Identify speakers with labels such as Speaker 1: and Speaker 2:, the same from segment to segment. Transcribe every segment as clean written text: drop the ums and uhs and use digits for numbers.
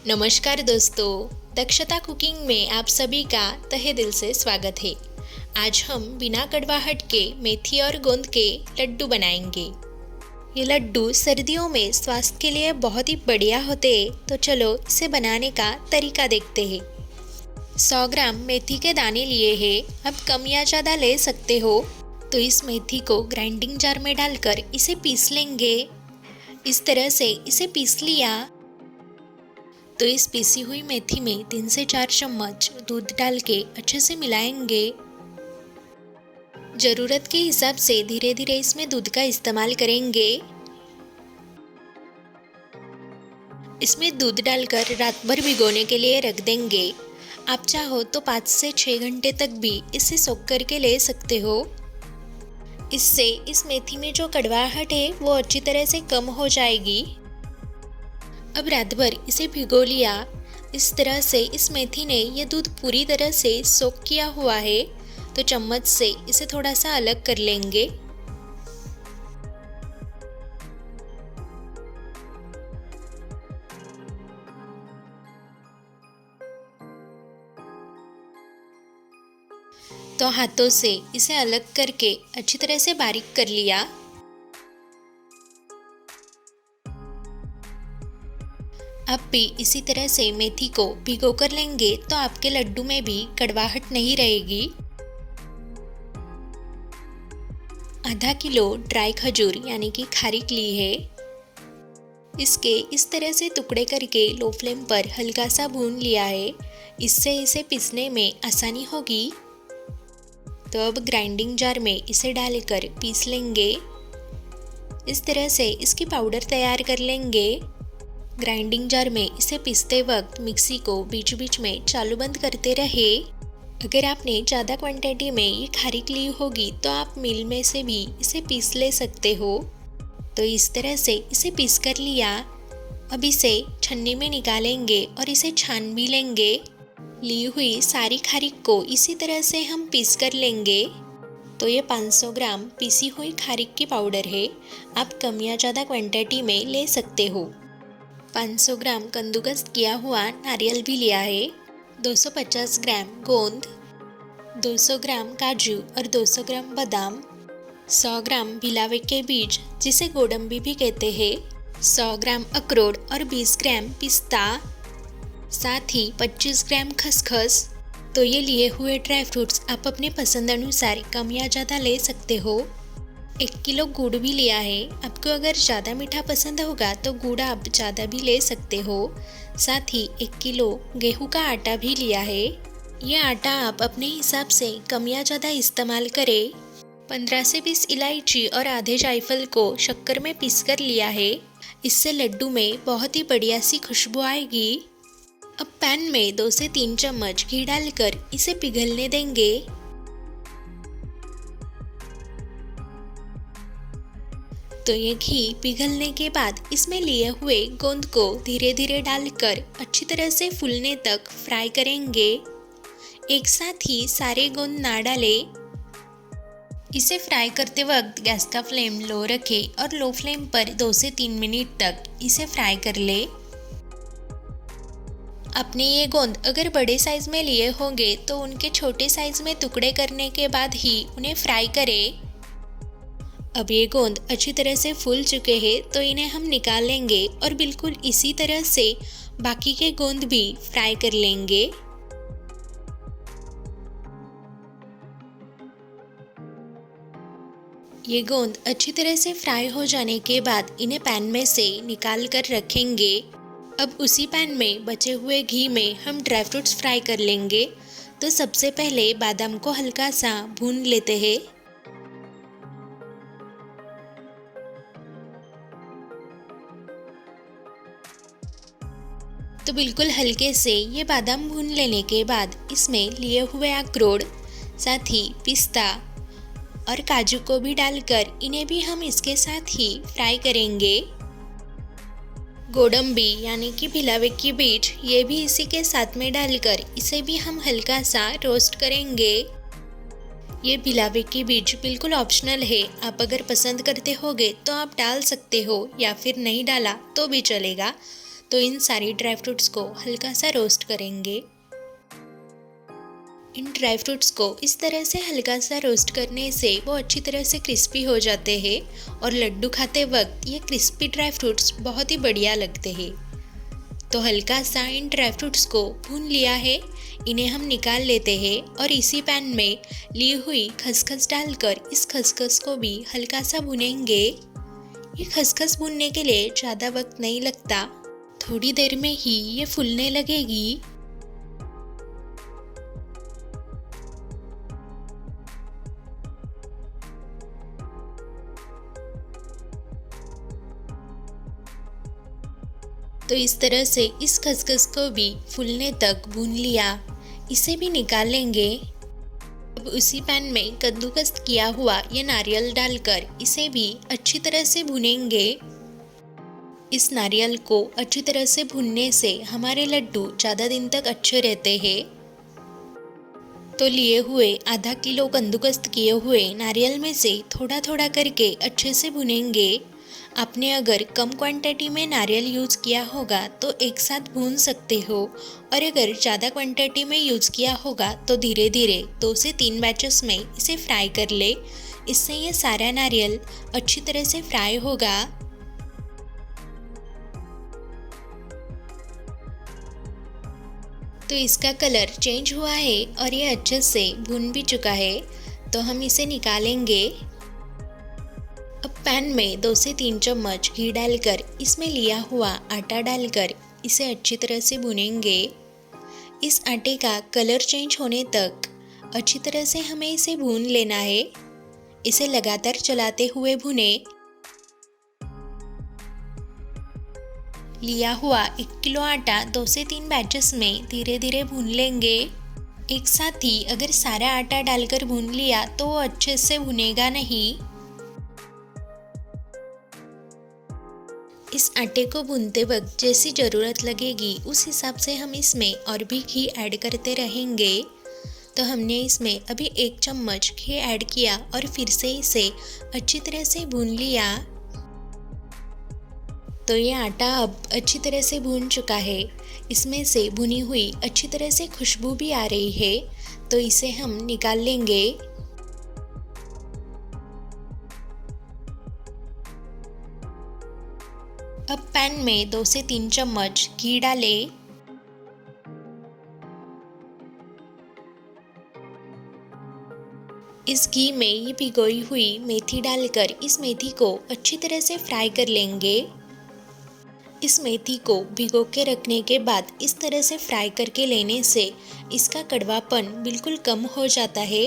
Speaker 1: नमस्कार दोस्तों, दक्षता कुकिंग में आप सभी का तहे दिल से स्वागत है। आज हम बिना कड़वाहट के मेथी और गोंद के लड्डू बनाएंगे। ये लड्डू सर्दियों में स्वास्थ्य के लिए बहुत ही बढ़िया होते हैं, तो चलो इसे बनाने का तरीका देखते हैं। 100 ग्राम मेथी के दाने लिए हैं, अब कम या ज़्यादा ले सकते हो। तो इस मेथी को ग्राइंडिंग जार में डालकर इसे पीस लेंगे। इस तरह से इसे पीस लिया तो इस पीसी हुई मेथी में 3 से 4 चम्मच दूध डाल के अच्छे से मिलाएंगे। जरूरत के हिसाब से धीरे धीरे इसमें दूध का इस्तेमाल करेंगे। इसमें दूध डालकर रात भर भिगोने के लिए रख देंगे। आप चाहो तो 5 से 6 घंटे तक भी इसे सोख करके ले सकते हो। इससे इस मेथी में जो कड़वाहट है वो अच्छी तरह से कम हो जाएगी। अब रात भर इसे भिगो लिया। इस तरह से इस मेथी ने ये दूध पूरी तरह से सोख किया हुआ है, तो चम्मच से इसे थोड़ा सा अलग कर लेंगे। तो हाथों से इसे अलग करके अच्छी तरह से बारीक कर लिया। अब भी इसी तरह से मेथी को भिगो कर लेंगे, तो आपके लड्डू में भी कड़वाहट नहीं रहेगी। आधा किलो ड्राई खजूर यानी कि खारीक ली है। इसके इस तरह से टुकड़े करके लो फ्लेम पर हल्का सा भून लिया है। इससे इसे पीसने में आसानी होगी। तो अब ग्राइंडिंग जार में इसे डालकर पीस लेंगे। इस तरह से इसकी पाउडर तैयार कर लेंगे। ग्राइंडिंग जार में इसे पीसते वक्त मिक्सी को बीच बीच में चालू बंद करते रहे। अगर आपने ज़्यादा क्वांटिटी में ये खारीक ली होगी तो आप मिल में से भी इसे पीस ले सकते हो। तो इस तरह से इसे पीस कर लिया। अब इसे छन्नी में निकालेंगे और इसे छान भी लेंगे। ली हुई सारी खारीक को इसी तरह से हम पीस कर लेंगे। तो ये 500 ग्राम पीसी हुई खारीक की पाउडर है। आप कम या ज़्यादा क्वांटिटी में ले सकते हो। 500 ग्राम कद्दूकस किया हुआ नारियल भी लिया है। 250 ग्राम गोंद, 200 ग्राम काजू और 200 ग्राम बादाम, 100 ग्राम भिलावे के बीज जिसे गोडंबी भी कहते हैं, 100 ग्राम अखरोट और 20 ग्राम पिस्ता, साथ ही 25 ग्राम खसखस। तो ये लिए हुए ड्राई फ्रूट्स आप अपने पसंद अनुसार कम या ज़्यादा ले सकते हो। 1 किलो गुड़ भी लिया है। आपको अगर ज़्यादा मीठा पसंद होगा तो गुड़ आप ज़्यादा भी ले सकते हो। साथ ही 1 किलो गेहूं का आटा भी लिया है। ये आटा आप अपने हिसाब से कम या ज़्यादा इस्तेमाल करें। 15 से 20 इलायची और आधे जायफल को शक्कर में पीस कर लिया है। इससे लड्डू में बहुत ही बढ़िया सी खुशबू आएगी। अब पैन में 2 से 3 चम्मच घी डालकर इसे पिघलने देंगे। तो ये घी पिघलने के बाद इसमें लिए हुए गोंद को धीरे धीरे डालकर अच्छी तरह से फूलने तक फ्राई करेंगे। एक साथ ही सारे गोंद ना डालें। इसे फ्राई करते वक्त गैस का फ्लेम लो रखें और लो फ्लेम पर 2 से 3 मिनट तक इसे फ्राई कर ले। आपने ये गोंद अगर बड़े साइज में लिए होंगे तो उनके छोटे साइज में टुकड़े करने के बाद ही उन्हें फ्राई करें। अब ये गोंद अच्छी तरह से फूल चुके हैं, तो इन्हें हम निकाल लेंगे और बिल्कुल इसी तरह से बाकी के गोंद भी फ्राई कर लेंगे। ये गोंद अच्छी तरह से फ्राई हो जाने के बाद इन्हें पैन में से निकाल कर रखेंगे। अब उसी पैन में बचे हुए घी में हम ड्राई फ्रूट्स फ्राई कर लेंगे। तो सबसे पहले बादाम को हल्का सा भून लेते हैं। तो बिल्कुल हल्के से ये बादाम भून लेने के बाद इसमें लिए हुए अखरोट, साथ ही पिस्ता और काजू को भी डालकर इन्हें भी हम इसके साथ ही फ्राई करेंगे। गोडंबी यानी कि भिलावे की बीज ये भी इसी के साथ में डालकर इसे भी हम हल्का सा रोस्ट करेंगे। ये भिलावे की बीज बिल्कुल ऑप्शनल है। आप अगर पसंद करते होगे तो आप डाल सकते हो या फिर नहीं डाला तो भी चलेगा। तो इन सारी ड्राई फ्रूट्स को हल्का सा रोस्ट करेंगे। इन ड्राई फ्रूट्स को इस तरह से हल्का सा रोस्ट करने से वो अच्छी तरह से क्रिस्पी हो जाते हैं और लड्डू खाते वक्त ये क्रिस्पी ड्राई फ्रूट्स बहुत ही बढ़िया लगते हैं। तो हल्का सा इन ड्राई फ्रूट्स को भून लिया है, इन्हें हम निकाल लेते हैं और इसी पैन में ली हुई खसखस डालकर इस खसखस को भी हल्का सा भुनेंगे। ये खसखस भूनने के लिए ज़्यादा वक्त नहीं लगता, थोड़ी देर में ही ये फूलने लगेगी। तो इस तरह से इस खसखस को भी फूलने तक भून लिया, इसे भी निकाल लेंगे। अब उसी पैन में कद्दूकस किया हुआ ये नारियल डालकर इसे भी अच्छी तरह से भुनेंगे। इस नारियल को अच्छी तरह से भुनने से हमारे लड्डू ज़्यादा दिन तक अच्छे रहते हैं। तो लिए हुए आधा किलो कद्दूकस किए हुए नारियल में से थोड़ा थोड़ा करके अच्छे से भुनेंगे। आपने अगर कम क्वांटिटी में नारियल यूज़ किया होगा तो एक साथ भून सकते हो, और अगर ज़्यादा क्वांटिटी में यूज़ किया होगा तो धीरे धीरे 2 से 3 बैचेस में इसे फ्राई कर ले। इससे ये सारा नारियल अच्छी तरह से फ्राई होगा। तो इसका कलर चेंज हुआ है और ये अच्छे से भून भी चुका है, तो हम इसे निकालेंगे। अब पैन में 2 से 3 चम्मच घी डालकर इसमें लिया हुआ आटा डालकर इसे अच्छी तरह से भुनेंगे। इस आटे का कलर चेंज होने तक अच्छी तरह से हमें इसे भून लेना है। इसे लगातार चलाते हुए भुने। लिया हुआ 1 किलो आटा 2 से 3 बैचेस में धीरे धीरे भून लेंगे। एक साथ ही अगर सारा आटा डालकर भून लिया तो वो अच्छे से भुनेगा नहीं। इस आटे को भूनते वक्त जैसी ज़रूरत लगेगी उस हिसाब से हम इसमें और भी घी ऐड करते रहेंगे। तो हमने इसमें अभी 1 चम्मच घी ऐड किया और फिर से इसे अच्छी तरह से भून लिया। तो ये आटा अब अच्छी तरह से भून चुका है, इसमें से भुनी हुई अच्छी तरह से खुशबू भी आ रही है, तो इसे हम निकाल लेंगे। अब पैन में 2 से 3 चम्मच घी डालें। इस घी में ये भिगोई हुई मेथी डालकर इस मेथी को अच्छी तरह से फ्राई कर लेंगे। इस मेथी को भिगो के रखने के बाद इस तरह से फ्राई करके लेने से इसका कड़वापन बिल्कुल कम हो जाता है।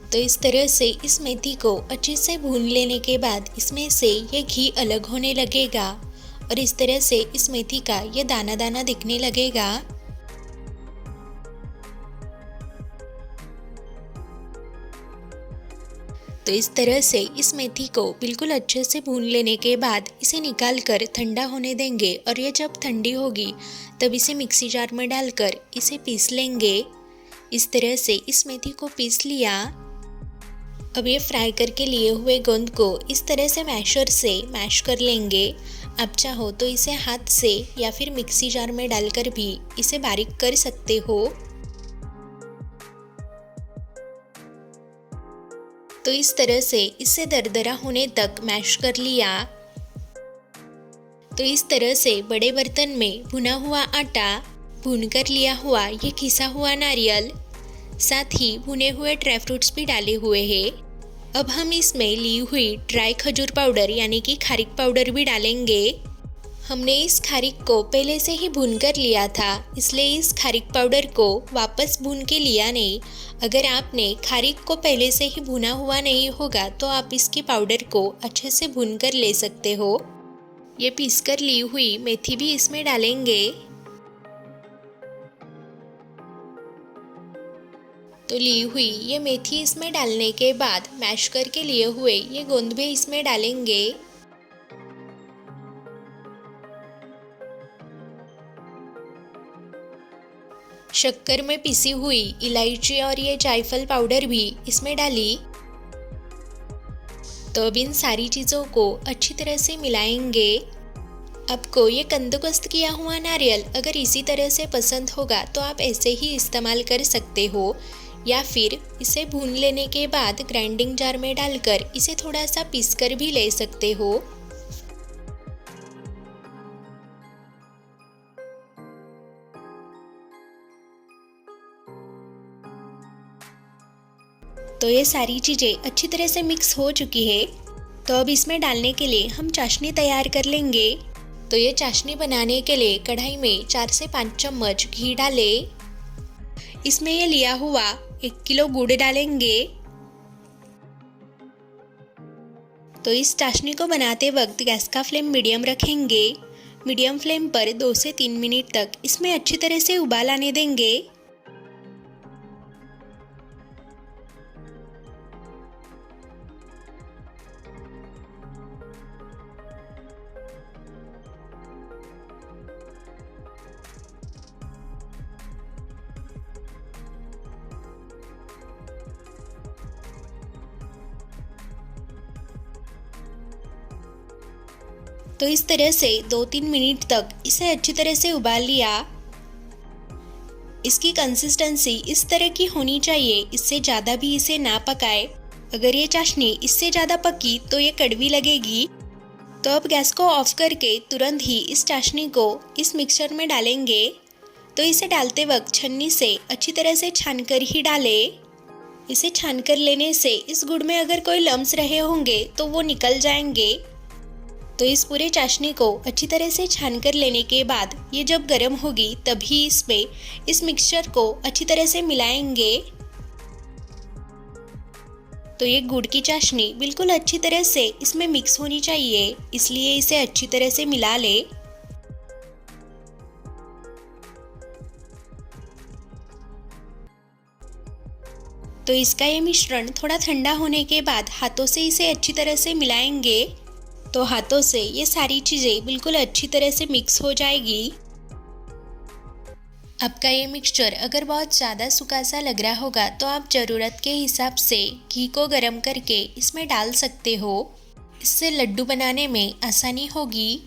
Speaker 1: तो इस तरह से इस मेथी को अच्छे से भून लेने के बाद इसमें से ये घी अलग होने लगेगा और इस तरह से इस मेथी का ये दाना दाना दिखने लगेगा। तो इस तरह से इस मेथी को बिल्कुल अच्छे से भून लेने के बाद इसे निकाल कर ठंडा होने देंगे और ये जब ठंडी होगी तब इसे मिक्सी जार में डालकर इसे पीस लेंगे। इस तरह से इस मेथी को पीस लिया। अब ये फ्राई करके लिए हुए गोंद को इस तरह से मैशर से मैश कर लेंगे। आप चाहो तो इसे हाथ से या फिर मिक्सी जार में डालकर भी इसे बारीक कर सकते हो। तो इस तरह से इसे दरदरा होने तक मैश कर लिया। तो इस तरह से बड़े बर्तन में भुना हुआ आटा, भून कर लिया हुआ ये घिसा हुआ नारियल, साथ ही भुने हुए ड्राई फ्रूट्स भी डाले हुए हैं। अब हम इसमें ली हुई ड्राई खजूर पाउडर यानी कि खारिक पाउडर भी डालेंगे। हमने इस खारिक को पहले से ही भून कर लिया था, इसलिए इस खारिक पाउडर को वापस भून के लिया नहीं। अगर आपने खारिक को पहले से ही भुना हुआ नहीं होगा तो आप इसकी पाउडर को अच्छे से भून कर ले सकते हो। ये पीस कर ली हुई मेथी भी इसमें डालेंगे। तो ली हुई ये मेथी इसमें डालने के बाद मैश करके लिए हुए ये गोंद भी इसमें डालेंगे। शक्कर में पिसी हुई इलायची और ये जायफल पाउडर भी इसमें डाली। तो अब इन सारी चीज़ों को अच्छी तरह से मिलाएंगे। आपको ये कद्दूकस किया हुआ नारियल अगर इसी तरह से पसंद होगा तो आप ऐसे ही इस्तेमाल कर सकते हो, या फिर इसे भून लेने के बाद ग्राइंडिंग जार में डालकर इसे थोड़ा सा पीस कर भी ले सकते हो। तो ये सारी चीज़ें अच्छी तरह से मिक्स हो चुकी है। तो अब इसमें डालने के लिए हम चाशनी तैयार कर लेंगे। तो ये चाशनी बनाने के लिए कढ़ाई में 4 से 5 चम्मच घी डालें। इसमें ये लिया हुआ 1 किलो गुड़ डालेंगे। तो इस चाशनी को बनाते वक्त गैस का फ्लेम मीडियम रखेंगे। मीडियम फ्लेम पर 2 से 3 मिनट तक इसमें अच्छी तरह से उबाल आने देंगे। तो इस तरह से 2-3 मिनट तक इसे अच्छी तरह से उबाल लिया। इसकी कंसिस्टेंसी इस तरह की होनी चाहिए, इससे ज़्यादा भी इसे ना पकाए। अगर ये चाशनी इससे ज़्यादा पकी तो ये कड़वी लगेगी। तो अब गैस को ऑफ करके तुरंत ही इस चाशनी को इस मिक्सचर में डालेंगे। तो इसे डालते वक्त छन्नी से अच्छी तरह से छान कर ही डालें। इसे छान कर लेने से इस गुड़ में अगर कोई लम्स रहे होंगे तो वो निकल जाएंगे। तो इस पूरे चाशनी को अच्छी तरह से छान कर लेने के बाद ये जब गर्म होगी तभी इसमें इस मिक्सचर को अच्छी तरह से मिलाएंगे। तो ये गुड़ की चाशनी बिल्कुल अच्छी तरह से इसमें मिक्स होनी चाहिए, इसलिए इसे अच्छी तरह से मिला ले। तो इसका ये मिश्रण थोड़ा ठंडा होने के बाद हाथों से इसे अच्छी तरह से मिलाएंगे। तो हाथों से ये सारी चीज़ें बिल्कुल अच्छी तरह से मिक्स हो जाएगी। आपका ये मिक्सचर अगर बहुत ज़्यादा सूखा सा लग रहा होगा तो आप ज़रूरत के हिसाब से घी को गर्म करके इसमें डाल सकते हो। इससे लड्डू बनाने में आसानी होगी।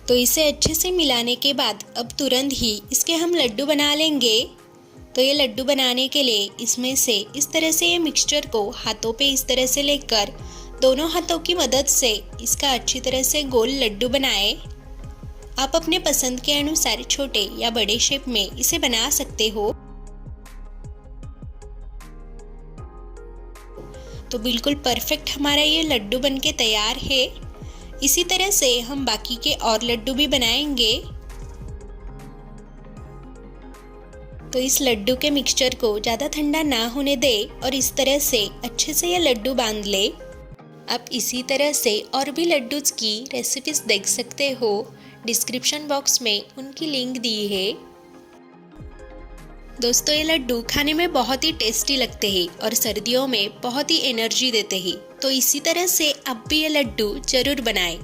Speaker 1: तो इसे अच्छे से मिलाने के बाद अब तुरंत ही इसके हम लड्डू बना लेंगे। तो ये लड्डू बनाने के लिए इसमें से इस तरह से ये मिक्सचर को हाथों पे इस तरह से लेकर दोनों हाथों की मदद से इसका अच्छी तरह से गोल लड्डू बनाएं। आप अपने पसंद के अनुसार छोटे या बड़े शेप में इसे बना सकते हो। तो बिल्कुल परफेक्ट हमारा ये लड्डू बनके तैयार है। इसी तरह से हम बाकी के और लड्डू भी बनाएंगे। तो इस लड्डू के मिक्सचर को ज़्यादा ठंडा ना होने दे और इस तरह से अच्छे से ये लड्डू बांध ले। आप इसी तरह से और भी लड्डूज की रेसिपीज देख सकते हो। डिस्क्रिप्शन बॉक्स में उनकी लिंक दी है। दोस्तों ये लड्डू खाने में बहुत ही टेस्टी लगते हैं और सर्दियों में बहुत ही एनर्जी देते हैं। तो इसी तरह से आप भी ये लड्डू जरूर बनाएं।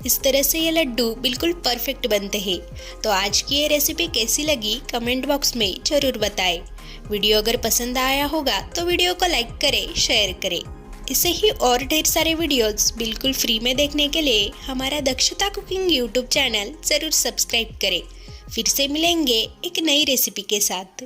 Speaker 1: इस तरह से ये लड्डू बिल्कुल परफेक्ट बनते हैं। तो आज की ये रेसिपी कैसी लगी कमेंट बॉक्स में जरूर बताएं। वीडियो अगर पसंद आया होगा तो वीडियो को लाइक करें, शेयर करें। इसे ही और ढेर सारे वीडियोस बिल्कुल फ्री में देखने के लिए हमारा दक्षता कुकिंग यूट्यूब चैनल जरूर सब्सक्राइब करें। फिर से मिलेंगे एक नई रेसिपी के साथ।